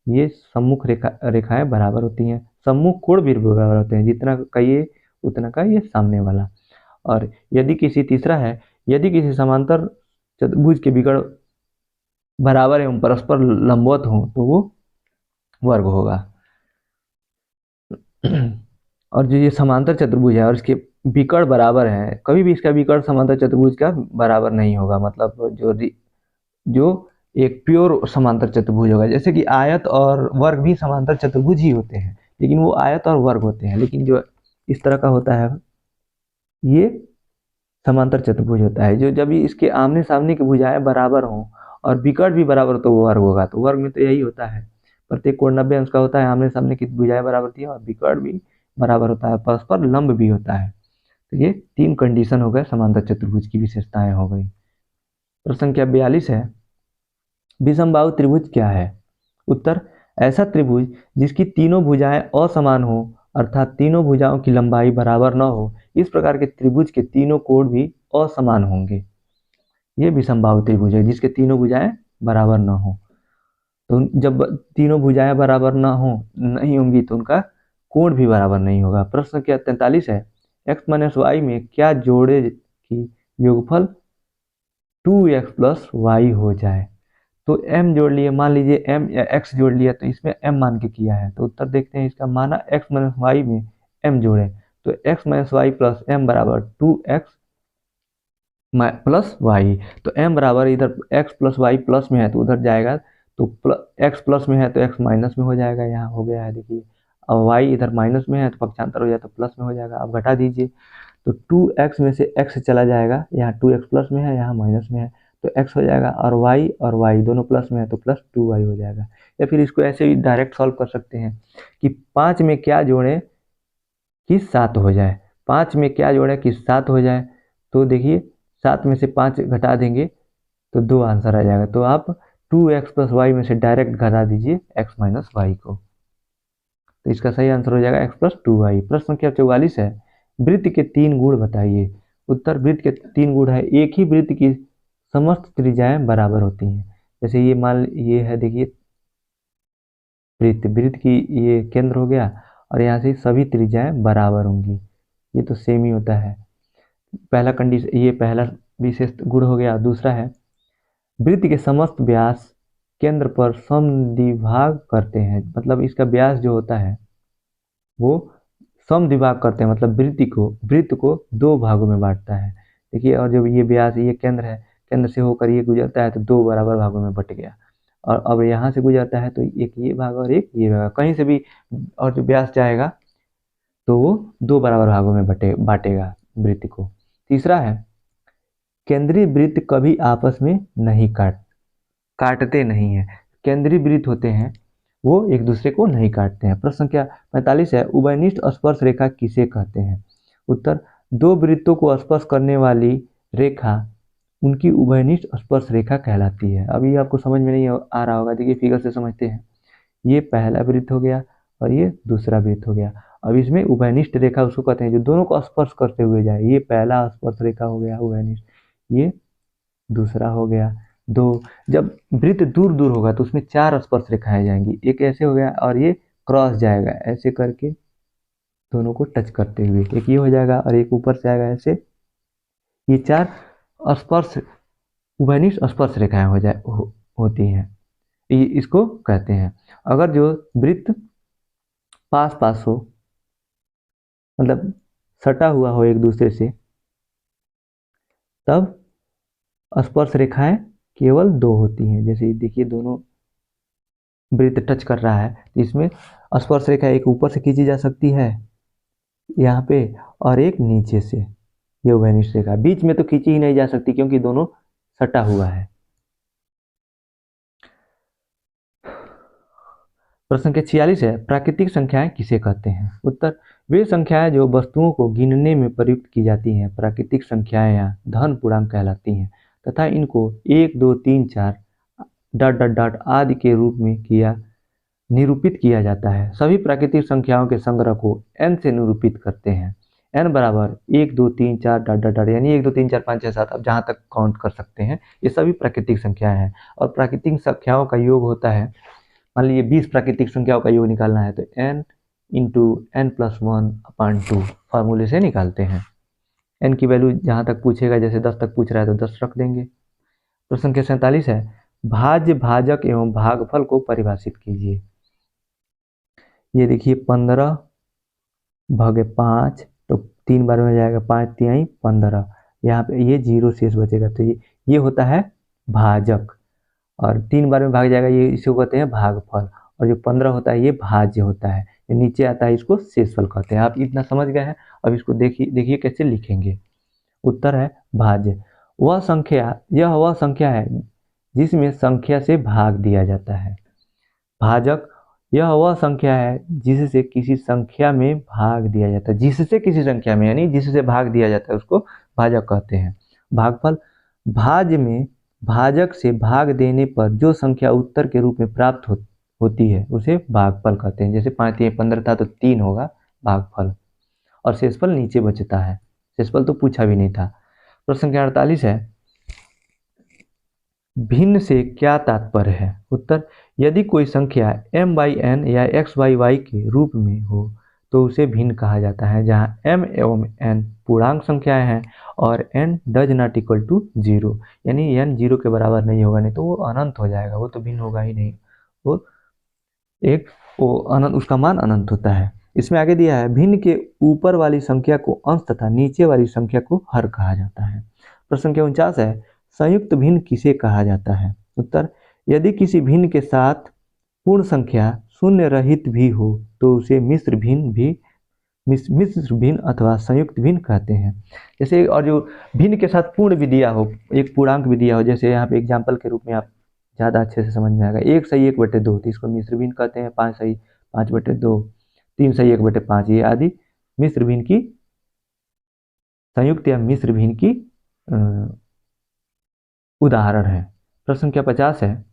ये सम्मुख रेखाएं बराबर होती हैं, सम्मुख कोण भी बराबर होते हैं, जितना का ये उतना का ये सामने वाला। और यदि तीसरा है, यदि किसी समांतर चतुर्भुज के विकर्ण बराबर एवं परस्पर लंबवत हो तो वो वर्ग होगा। और जो ये समांतर चतुर्भुज है और इसके विकर्ण बराबर है, कभी भी इसका विकर्ण समांतर चतुर्भुज का बराबर नहीं होगा। मतलब जो एक प्योर समांतर चतुर्भुज होगा, जैसे कि आयत और वर्ग भी समांतर चतुर्भुज ही होते हैं, लेकिन वो आयत और वर्ग होते हैं, लेकिन जो इस तरह का होता है ये समांतर चतुर्भुज होता है। जो जब इसके आमने सामने की भुजाएं बराबर हों और विकर्ण भी बराबर हो तो वो वर्ग होगा। तो वर्ग में तो यही होता है, प्रत्येक कोण 90 अंश का होता है, आमने सामने की भुजाएं बराबर होती है और विकर्ण भी बराबर होता है, परस्पर लंब भी होता है। तो ये 3 कंडीशन हो गए, समांतर चतुर्भुज की विशेषताएं हो गई। प्रश्न संख्या 42 है, विषमबाहु त्रिभुज क्या है? उत्तर, ऐसा त्रिभुज जिसकी तीनों भुजाएं असमान हो, अर्थात तीनों भुजाओं की लंबाई बराबर न हो। इस प्रकार के त्रिभुज के तीनों कोण भी असमान होंगे। ये विषमबाहु त्रिभुज है जिसके तीनों भुजाएं बराबर न हो। तो जब तीनों भुजाएं बराबर नहीं होंगी तो उनका कोण भी बराबर नहीं होगा। प्रश्न क्या 43 है, x माइनस वाई में क्या जोड़े कि योगफल 2x प्लस वाई हो जाए। तो m जोड़ लिए, मान लीजिए m या x जोड़ लिया तो इसमें m मान के किया है, तो उत्तर देखते हैं इसका। माना x माइनस वाई में m जोड़े तो x minus y plus m बराबर 2x प्लस वाई। तो m बराबर इधर x प्लस वाई प्लस में है तो उधर जाएगा, तो x प्लस में है तो x माइनस में हो जाएगा, यहाँ हो गया है देखिए। अब y इधर माइनस में है तो पक्षांतर हो जाए तो प्लस में हो जाएगा। अब घटा दीजिए तो 2x में से x चला जाएगा, यहाँ 2x प्लस में है यहाँ माइनस में है तो x हो जाएगा, और y दोनों प्लस में है तो प्लस 2y हो जाएगा। या फिर इसको ऐसे भी डायरेक्ट सॉल्व कर सकते हैं कि 5 में क्या जोड़ें कि 7 हो जाए। 5 में क्या जोड़ें कि 7 हो जाए, तो देखिए 7 में से 5 घटा देंगे तो 2 आंसर आ जाएगा। तो आप 2x प्लस वाई में से डायरेक्ट घटा दीजिए x माइनस वाई को, तो इसका सही आंसर हो जाएगा x प्लस 2y। प्रश्न संख्या 44 है, वृत्त के 3 गुण बताइए। उत्तर, वृत्त के 3 गुण है, एक ही वृत्त की समस्त त्रिज्याएं बराबर होती हैं। जैसे ये मान ये है देखिए वृत्त की ये केंद्र हो गया और यहाँ से सभी त्रिज्याएं बराबर होंगी, ये तो सेम ही होता है। पहला कंडीशन, ये पहला विशेष गुण हो गया। दूसरा है वृत्त के समस्त व्यास केंद्र पर समद्विभाग करते हैं, मतलब इसका व्यास जो होता है वो समद्विभाग करते हैं, मतलब वृत्त को 2 भागों में बांटता है। देखिए, और जब ये व्यास ये केंद्र है, केंद्र से होकर ये गुजरता है तो 2 बराबर भागों में बट गया, और अब यहाँ से गुजरता है तो एक ये भाग और एक ये भाग, कहीं से भी और जो व्यास जाएगा तो वो 2 बराबर भागों में बांटेगा वृत्त को। तीसरा है केंद्रीय वृत्त कभी आपस में नहीं काटते नहीं है। केंद्रीय वृत्त होते हैं वो एक दूसरे को नहीं काटते हैं। प्रश्न संख्या 45 है, उभयनिष्ठ स्पर्श रेखा किसे कहते हैं। उत्तर, 2 वृत्तों को स्पर्श करने वाली रेखा उनकी उभयनिष्ठ स्पर्श रेखा कहलाती है। अभी आपको समझ में नहीं आ रहा होगा, देखिए फिगर से समझते हैं। ये पहला वृत्त हो गया और ये दूसरा वृत्त हो गया। अब इसमें उभयनिष्ठ रेखा उसको कहते हैं जो दोनों को स्पर्श करते हुए जाए। ये पहला स्पर्श रेखा हो गया उभयनिष्ठ, ये दूसरा हो गया। दो, जब वृत्त दूर दूर होगा तो उसमें 4 स्पर्श रेखाएं जाएंगी, एक ऐसे हो गया और ये क्रॉस जाएगा ऐसे करके दोनों को टच करते हुए, एक ये हो जाएगा और एक ऊपर से आएगा ऐसे। ये 4 स्पर्श उभयनिष्ठ स्पर्श रेखाएं होती हैं, ये इसको कहते हैं। अगर जो वृत्त पास पास हो, मतलब सटा हुआ हो एक दूसरे से, तब स्पर्श रेखाएं केवल 2 होती हैं। जैसे देखिए दोनों वृत्त टच कर रहा है तो इसमें स्पर्श रेखा एक ऊपर से खींची जा सकती है यहाँ पे, और एक नीचे से, ये उभयनिष्ठ रेखा। बीच में तो खींची ही नहीं जा सकती क्योंकि दोनों सटा हुआ है। प्रश्न संख्या 46 है, प्राकृतिक संख्याएं किसे कहते हैं। उत्तर, वे संख्याएं जो वस्तुओं को गिनने में प्रयुक्त की जाती हैं प्राकृतिक संख्याएं या धन पूर्णांक कहलाती हैं, तथा इनको 1 2 3 4 डॉट डॉट डॉट आदि के रूप में निरूपित किया जाता है। सभी प्राकृतिक संख्याओं के संग्रह को n से निरूपित करते हैं। n बराबर 1 2 3 4 डॉट डॉट डॉट, यानी 1 2 3 4 5 6 7, अब जहाँ तक काउंट कर सकते हैं, ये सभी प्राकृतिक संख्याएं हैं। और प्राकृतिक संख्याओं का योग होता है, मान लीजिए 20 प्राकृतिक संख्याओं का योग निकालना है तो n इंटू n प्लस 1/2 फार्मूले से निकालते हैं। n की वैल्यू जहाँ तक पूछेगा, जैसे 10 तक पूछ रहा है तो 10 रख देंगे। प्रश्न संख्या 47 है, भाज्य भाजक एवं भागफल को परिभाषित कीजिए। ये देखिए 15 भागे 5 तो 3 बार में जाएगा, 5 तिहाई 15, यहाँ पे ये 0 शेष बचेगा तो ये होता है भाजक, और 3 बार में भाग जाएगा, ये इसको कहते हैं भागफल, और जो 15 होता है ये भाज्य होता है, जो नीचे आता है इसको शेषफल कहते हैं। आप इतना समझ गए हैं, अब इसको देखिए कैसे लिखेंगे। उत्तर है भाज्य, यह वह संख्या है जिसमें संख्या से भाग दिया जाता है। भाजक, यह वह संख्या है जिससे किसी संख्या में भाग दिया जाता है, जिससे किसी संख्या में यानी जिससे भाग दिया जाता है उसको भाजक कहते हैं। भागफल, भाज्य में भाजक से भाग देने पर जो संख्या उत्तर के रूप में प्राप्त होती है उसे भागफल कहते हैं। जैसे 5 तिहाई 15 था तो 3 होगा भागफल, और शेषफल नीचे बचता है, शेषफल तो पूछा भी नहीं था। प्रश्न संख्या 48 है, भिन्न से क्या तात्पर्य है। उत्तर, यदि कोई संख्या m/n या x/y के रूप में हो तो उसे भिन्न कहा जाता है, जहाँ m एवं n पूर्णांक संख्याएं हैं और n does not equal to 0, यानी n 0 के बराबर नहीं होगा, नहीं तो वो अनंत हो जाएगा, वो तो भिन्न होगा ही नहीं, वो एक वो अनंत, उसका मान अनंत होता है। इसमें आगे दिया है भिन्न के ऊपर वाली संख्या को अंश तथा नीचे वाली संख्या को हर कहा जाता है। प्रश्न संख्या 49 है, संयुक्त भिन्न किसे कहा जाता है? उत्तर, यदि किसी भिन्न के साथ पूर्ण संख्या शून्य रहित भी हो तो उसे मिश्र भिन्न अथवा संयुक्त भिन्न कहते हैं। जैसे, और जो भिन्न के साथ पूर्ण भी दिया हो, एक पूर्णांक भी दिया हो, जैसे यहाँ पे एग्जाम्पल के रूप में आप ज़्यादा अच्छे से समझ में आएगा, 1/1/2 तो इसको मिश्र भिन्न कहते हैं, 5/5/2, 3/1/5, ये आदि मिश्र भिन्न की, संयुक्त या मिश्र भिन्न की उदाहरण है। प्रश्न संख्या 50 है,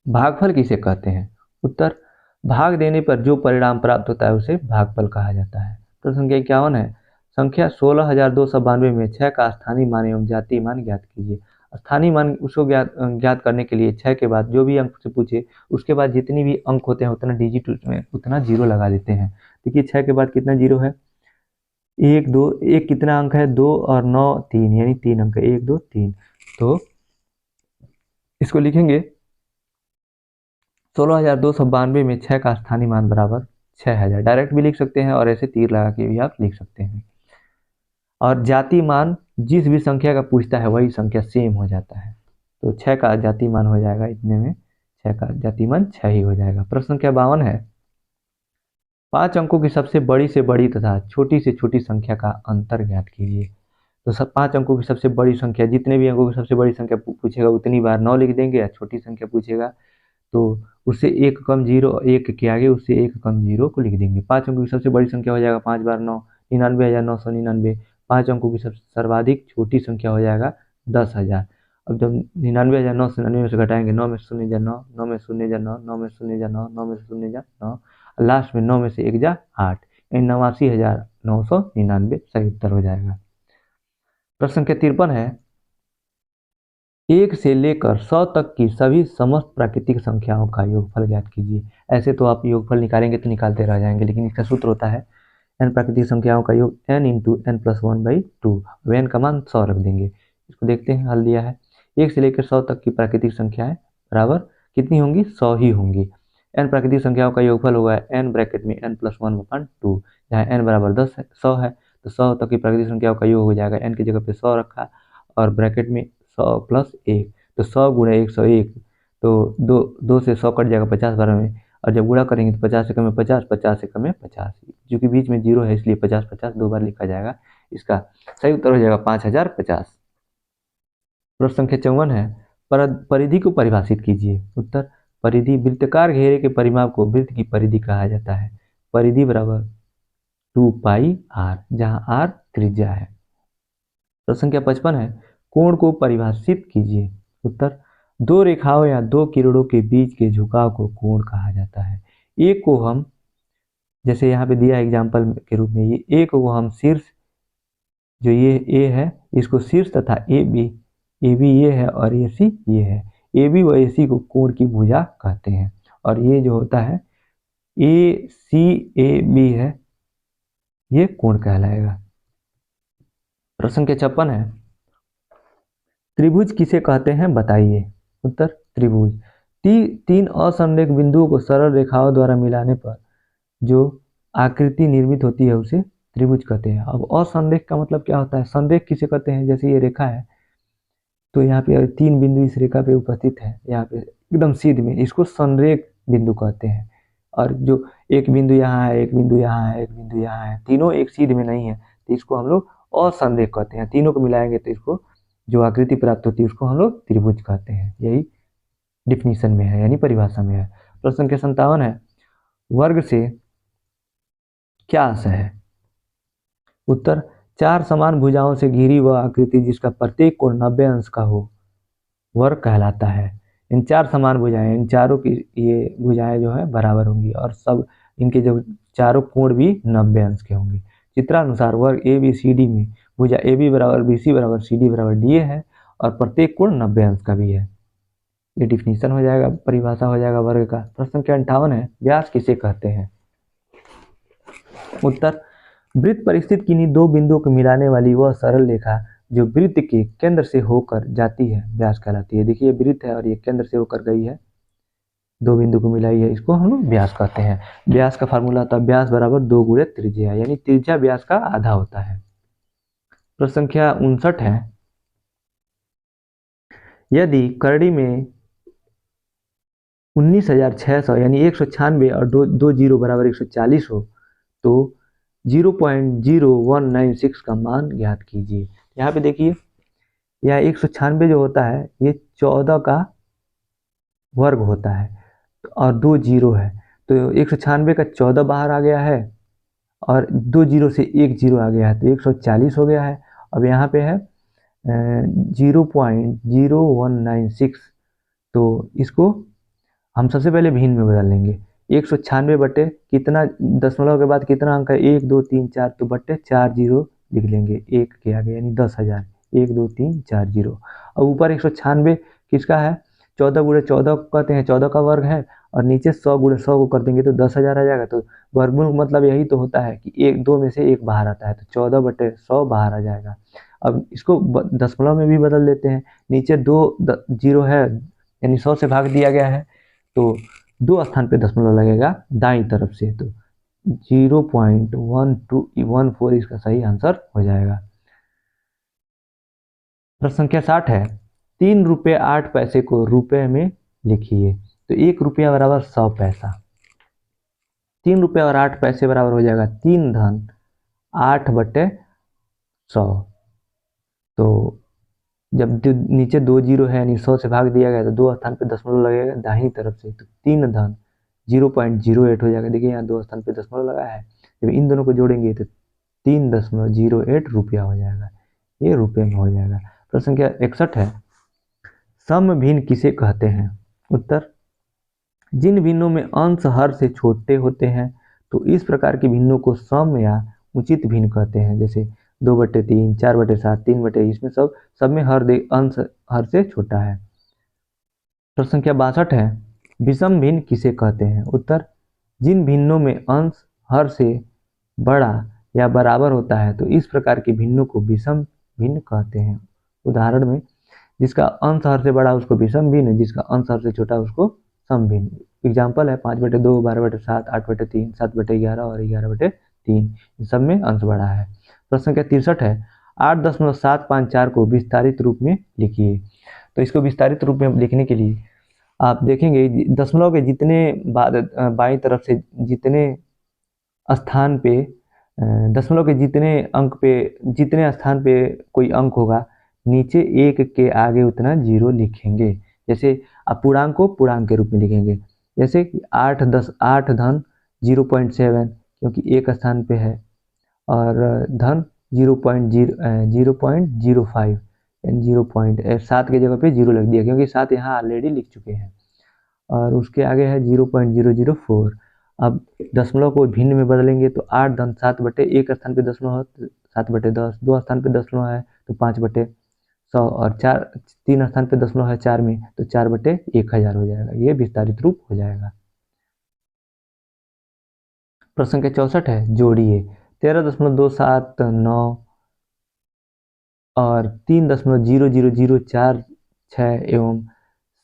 भागफल किसे कहते हैं? उत्तर, भाग देने पर जो परिणाम प्राप्त होता है उसे भागफल कहा जाता है। प्रश्न संख्या 51 है, संख्या 16,292 में 6 का स्थानीय मान एवं जातीय मान ज्ञात कीजिए। स्थानीय मान उसको ज्ञात करने के लिए 6 के बाद जो भी अंक से पूछे उसके बाद जितनी भी अंक होते हैं उतना डिजिट उसमें उतना जीरो लगा देते हैं। देखिए 6 के बाद कितना जीरो है, 1 2, एक कितना अंक है 2 और 9 3, यानी 3 अंक है, 1 2 3, तो इसको लिखेंगे 16,292 में 6 का स्थानीय मान बराबर 6,000, डायरेक्ट भी लिख सकते हैं और ऐसे तीर लगा के भी आप लिख सकते हैं। और जाति मान जिस भी संख्या का पूछता है वही संख्या सेम हो जाता है, तो 6 का जाति मान हो जाएगा, इतने में 6 का जाति मान 6 ही हो जाएगा। प्रश्न संख्या 52 है, 5 अंकों की सबसे बड़ी से बड़ी तथा छोटी से छोटी संख्या का अंतर ज्ञात कीजिए। तो सब 5 अंकों की सबसे बड़ी संख्या, जितने भी अंकों की सबसे बड़ी संख्या पूछेगा उतनी बार 9 लिख देंगे, या छोटी संख्या पूछेगा तो उससे एक कम जीरो, एक के आगे उससे एक कम जीरो को लिख देंगे। 5 अंकों की सबसे बड़ी संख्या हो जाएगा 5 बार 9, 99,999। 5 अंकों की सबसे सर्वाधिक छोटी संख्या हो जाएगा 10,000। अब जब 99,999 में से घटाएंगे, 9 में शून्य जा 9, 9 में शून्य जा 9, 9 में शून्य जा 9, 9 में शून्य जा 9, लास्ट में 9 में से 1 जा 8, यानी 89,999 सही उत्तर हो जाएगा। प्रश्न संख्या 53 है, 1 से लेकर 100 तक की सभी समस्त प्राकृतिक संख्याओं का योगफल ज्ञात कीजिए। ऐसे तो आप योगफल निकालेंगे तो निकालते रह जाएंगे, लेकिन इसका सूत्र होता है n प्राकृतिक संख्याओं का योग n इंटू n+1/2, n का मान 100 रख देंगे। इसको देखते हैं, हल दिया है 1 से लेकर 100 तक की प्राकृतिक संख्याएं बराबर कितनी होंगी, 100 ही होंगी। n प्राकृतिक संख्याओं का योगफल होगा n ब्रैकेट में n+1/2, जहाँ n बराबर 10 है, 100 है, तो 100 तक की प्राकृतिक संख्याओं का योग हो जाएगा, n की जगह पे 100 रखा और ब्रैकेट में 100 + 1, तो 100 × 101, तो 2 से 100 कट जाएगा 50 बार में, और जब गुणा करेंगे तो 50 से कम है 50, 50 से कम है 50, जो कि बीच में जीरो है इसलिए 50 50 दो बार लिखा जाएगा। इसका सही उत्तर हो जाएगा 5050। प्रश्न संख्या 54 है, परिधि को परिभाषित कीजिए। उत्तर, परिधि वृत्ताकार घेरे के परिमाप को वृत्त की परिधि कहा जाता है। परिधि बराबर 2πr, जहाँ r त्रिज्या है। प्रश्न संख्या 55 है, कोण को परिभाषित कीजिए। उत्तर, दो रेखाओं या दो किरणों के बीच के झुकाव को कोण कहा जाता है। एक को हम, जैसे यहाँ पे दिया एग्जाम्पल के रूप में, ये एक को हम शीर्ष, जो ये ए है इसको शीर्ष तथा ए बी ये है और ए सी ये है, ए बी व ए सी को कोण की भुजा कहते हैं, और ये जो होता है ए सी ए बी है, ये कोण कहलाएगा। प्रश्न संख्या 56 है, त्रिभुज किसे कहते हैं बताइए। उत्तर, त्रिभुज 3 असंरेख बिंदुओं को सरल रेखाओं द्वारा मिलाने पर जो आकृति निर्मित होती है उसे त्रिभुज कहते हैं। अब असंरेख का मतलब क्या होता है, संरेख किसे कहते हैं, जैसे ये रेखा है तो यहाँ पे 3 बिंदु इस रेखा पे उपस्थित है, यहाँ पे एकदम सीध में, इसको संरेख बिंदु कहते हैं। और जो एक बिंदु यहाँ है, एक बिंदु यहाँ है, एक बिंदु यहाँ है, तीनों एक सीध में नहीं है, तो इसको हम लोग असंरेख कहते हैं। तीनों को मिलाएंगे तो इसको जो आकृति प्राप्त होती है उसको हम लोग त्रिभुज कहते हैं। यही डिफिनीशन में है, यानी परिभाषा में है। प्रश्न संख्या 57 है, वर्ग से क्या आशय है। उत्तर, 4 समान भुजाओं से घिरी वह आकृति जिसका प्रत्येक कोण 90 अंश का हो वर्ग कहलाता है। इन 4 समान भुजाएं, इन चारों की ये भुजाएं जो है बराबर होंगी और सब इनके जो चारों कोण भी 90 अंश के होंगे। चित्रानुसार वर्ग ए बी सी डी में भुजा ए बी बराबर बी सी बराबर सी डी बराबर डी ए है और प्रत्येक कोण 90 अंश का भी है। ये डिफिनीशन हो जाएगा, परिभाषा हो जाएगा वर्ग का। प्रश्न संख्या 58 है, व्यास किसे कहते हैं। उत्तर, वृत्त पर स्थित किन्हीं दो बिंदुओं को मिलाने वाली वह सरल रेखा जो वृत्त के केंद्र से होकर जाती है व्यास कहलाती है। देखिए वृत्त है और ये केंद्र से होकर गई है, दो बिंदु को मिलाई है, इसको हम लोग व्यास कहते हैं। व्यास का फार्मूला होता है व्यास बराबर 2 गुणे त्रिज्या, यानी त्रिज्या व्यास का आधा होता है। प्रश्न संख्या 59 है, यदि करड़ी में 19,600 यानी 196 और दो जीरो बराबर 140 हो तो 0.0196 का मान ज्ञात कीजिए। यहाँ पे देखिए यह 196 जो होता है ये 14 का वर्ग होता है और दो जीरो है, तो 196 का 14 बाहर आ गया है और दो जीरो से एक जीरो आ गया है तो 140 हो गया है। अब यहाँ पे है 0.0196, तो इसको हम सबसे पहले भिन्न में बदल लेंगे। 196 बटे कितना, दशमलव के बाद कितना अंक है, 1 2 3 4, तो बटे 4 जीरो लिख लेंगे एक के आगे, यानी 10,000, 1 2 3 4 जीरो। और ऊपर 196 किसका है, 14 गुणे 14 कहते हैं, 14 का वर्ग है, और नीचे 100 गुणे 100 को कर देंगे तो 10,000 आ जाएगा। तो वर्गमूल मतलब यही तो होता है कि एक दो में से एक बाहर आता है, तो 14 बटे 100 बाहर आ जाएगा। अब इसको दशमलव में भी बदल देते हैं, नीचे दो जीरो है यानी 100 से भाग दिया गया है, तो दो स्थान पे दशमलव लगेगा दाईं तरफ से, तो 0.1214 इसका सही आंसर हो जाएगा। प्रश्न संख्या 60 है, 3 रुपये 8 पैसे को रुपए में लिखिए। तो 1 रुपया बराबर 100 पैसा, 3 रुपये और 8 पैसे बराबर हो जाएगा 3 धन 8 बटे 100। तो जब नीचे दो जीरो है यानी 100 से भाग दिया गया तो दो स्थान पे दशमलव लगेगा दाहिनी तरफ से, तो 3 धन 0.08 हो जाएगा। देखिए यहाँ दो स्थान पे दशमलव लगा है, जब इन दोनों को जोड़ेंगे तो 3.08 रुपया हो जाएगा, ये रुपये में हो जाएगा। प्रश्न संख्या 61 है, सम भिन्न किसे कहते हैं। उत्तर, जिन भिन्नों में अंश हर से छोटे होते हैं तो इस प्रकार के भिन्नों को सम या उचित भिन्न कहते हैं। जैसे 2/3, 4/7, 3/, इसमें सब में अंश हर से छोटा है। प्रश्न संख्या 62 है, विषम भिन्न किसे कहते हैं। उत्तर, जिन भिन्नों में अंश हर से बड़ा या बराबर होता है तो इस प्रकार के भिन्नों को विषम भिन्न कहते हैं। उदाहरण में, जिसका अंश हर से बड़ा उसको विषम भिन्न, जिसका अंश हर से छोटा उसको सम भिन्न। एग्जाम्पल है 5/2, 12/7, 8/3, 7/11 और 11/3, इन सब में अंश बड़ा है। प्रश्न संख्या 63 है, 8.754 को विस्तारित रूप में लिखिए। तो इसको विस्तारित रूप में लिखने के लिए आप देखेंगे दशमलव के जितने बाईं तरफ से जितने स्थान पे दशमलव के जितने अंक पे जितने स्थान पे कोई अंक होगा नीचे एक के आगे उतना जीरो लिखेंगे। जैसे आप पूर्णांक को पूर्णांक के रूप में लिखेंगे, जैसे कि 8 धन 0.7 क्योंकि एक स्थान पे है, और धन 0.05 यानी 0.7 के जगह पे जीरो लग दिया क्योंकि 7 यहाँ ऑलरेडी लिख चुके हैं, और उसके आगे है 0.004। अब दशमलव को भिन्न में बदलेंगे तो 8 धन 7 बटे, एक स्थान पे दशमलव है तो 7/10, दो स्थान पे दशमलव है तो 5/100, और तीन स्थान पे दशमलव है 4 में तो 4/1000 हो जाएगा। ये विस्तारित रूप हो जाएगा। प्रश्न संख्या 64 है, जोड़िए 13.279 और 3.00046 एवं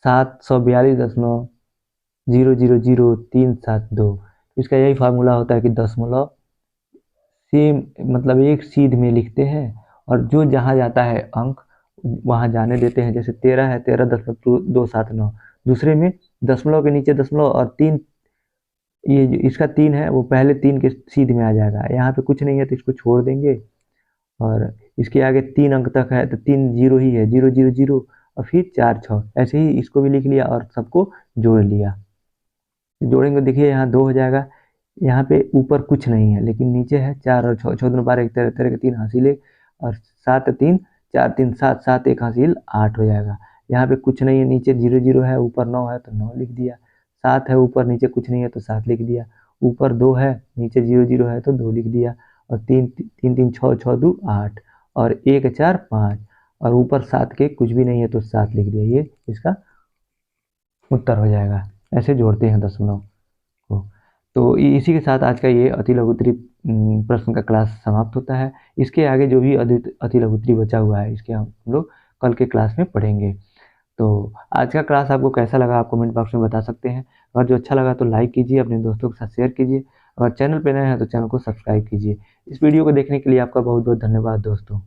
742.0000372। इसका यही फार्मूला होता है कि दशमलव सेम मतलब एक सीध में लिखते हैं और जो जहाँ जाता है अंक वहाँ जाने देते हैं। जैसे 13 है 13.279, दूसरे में दशमलव के नीचे दशमलव और 3, ये इसका 3 है वो पहले 3 के सीध में आ जाएगा। यहाँ पे कुछ नहीं है तो इसको छोड़ देंगे, और इसके आगे 3 अंक तक है तो 3 जीरो ही है, 000 और फिर 4 6, ऐसे ही इसको भी लिख लिया और सबको जोड़ लिया। जोड़ेंगे देखिए यहाँ 2 हो जाएगा, यहाँ पे ऊपर कुछ नहीं है लेकिन नीचे है 4 और 6, 6 12 13 13 के 3 हासिल, और 7 3 4 3 7 7 1 हासिल 8 हो जाएगा। यहाँ पे कुछ नहीं है, नीचे 0 है, ऊपर 9 है तो 9 लिख दिया, 7 है ऊपर, नीचे कुछ नहीं है तो 7 लिख दिया, ऊपर 2 है नीचे 0 है तो 2 लिख दिया, और 3 3 3 6 6 2 8, और 1 4 5, और ऊपर 7 के कुछ भी नहीं है तो 7 लिख दिया। ये इसका उत्तर हो जाएगा। ऐसे जोड़ते हैं दशमलव को। तो इसी के साथ आज का ये अति लघु प्रश्न का क्लास समाप्त होता है। इसके आगे जो भी अति लघुत्तरी बचा हुआ है इसके हम लोग कल के क्लास में पढ़ेंगे। तो आज का क्लास आपको कैसा लगा आप कमेंट बॉक्स में बता सकते हैं। अगर जो अच्छा लगा तो लाइक कीजिए, अपने दोस्तों के साथ शेयर कीजिए। अगर चैनल पे नए हैं तो चैनल को सब्सक्राइब कीजिए। इस वीडियो को देखने के लिए आपका बहुत बहुत धन्यवाद दोस्तों।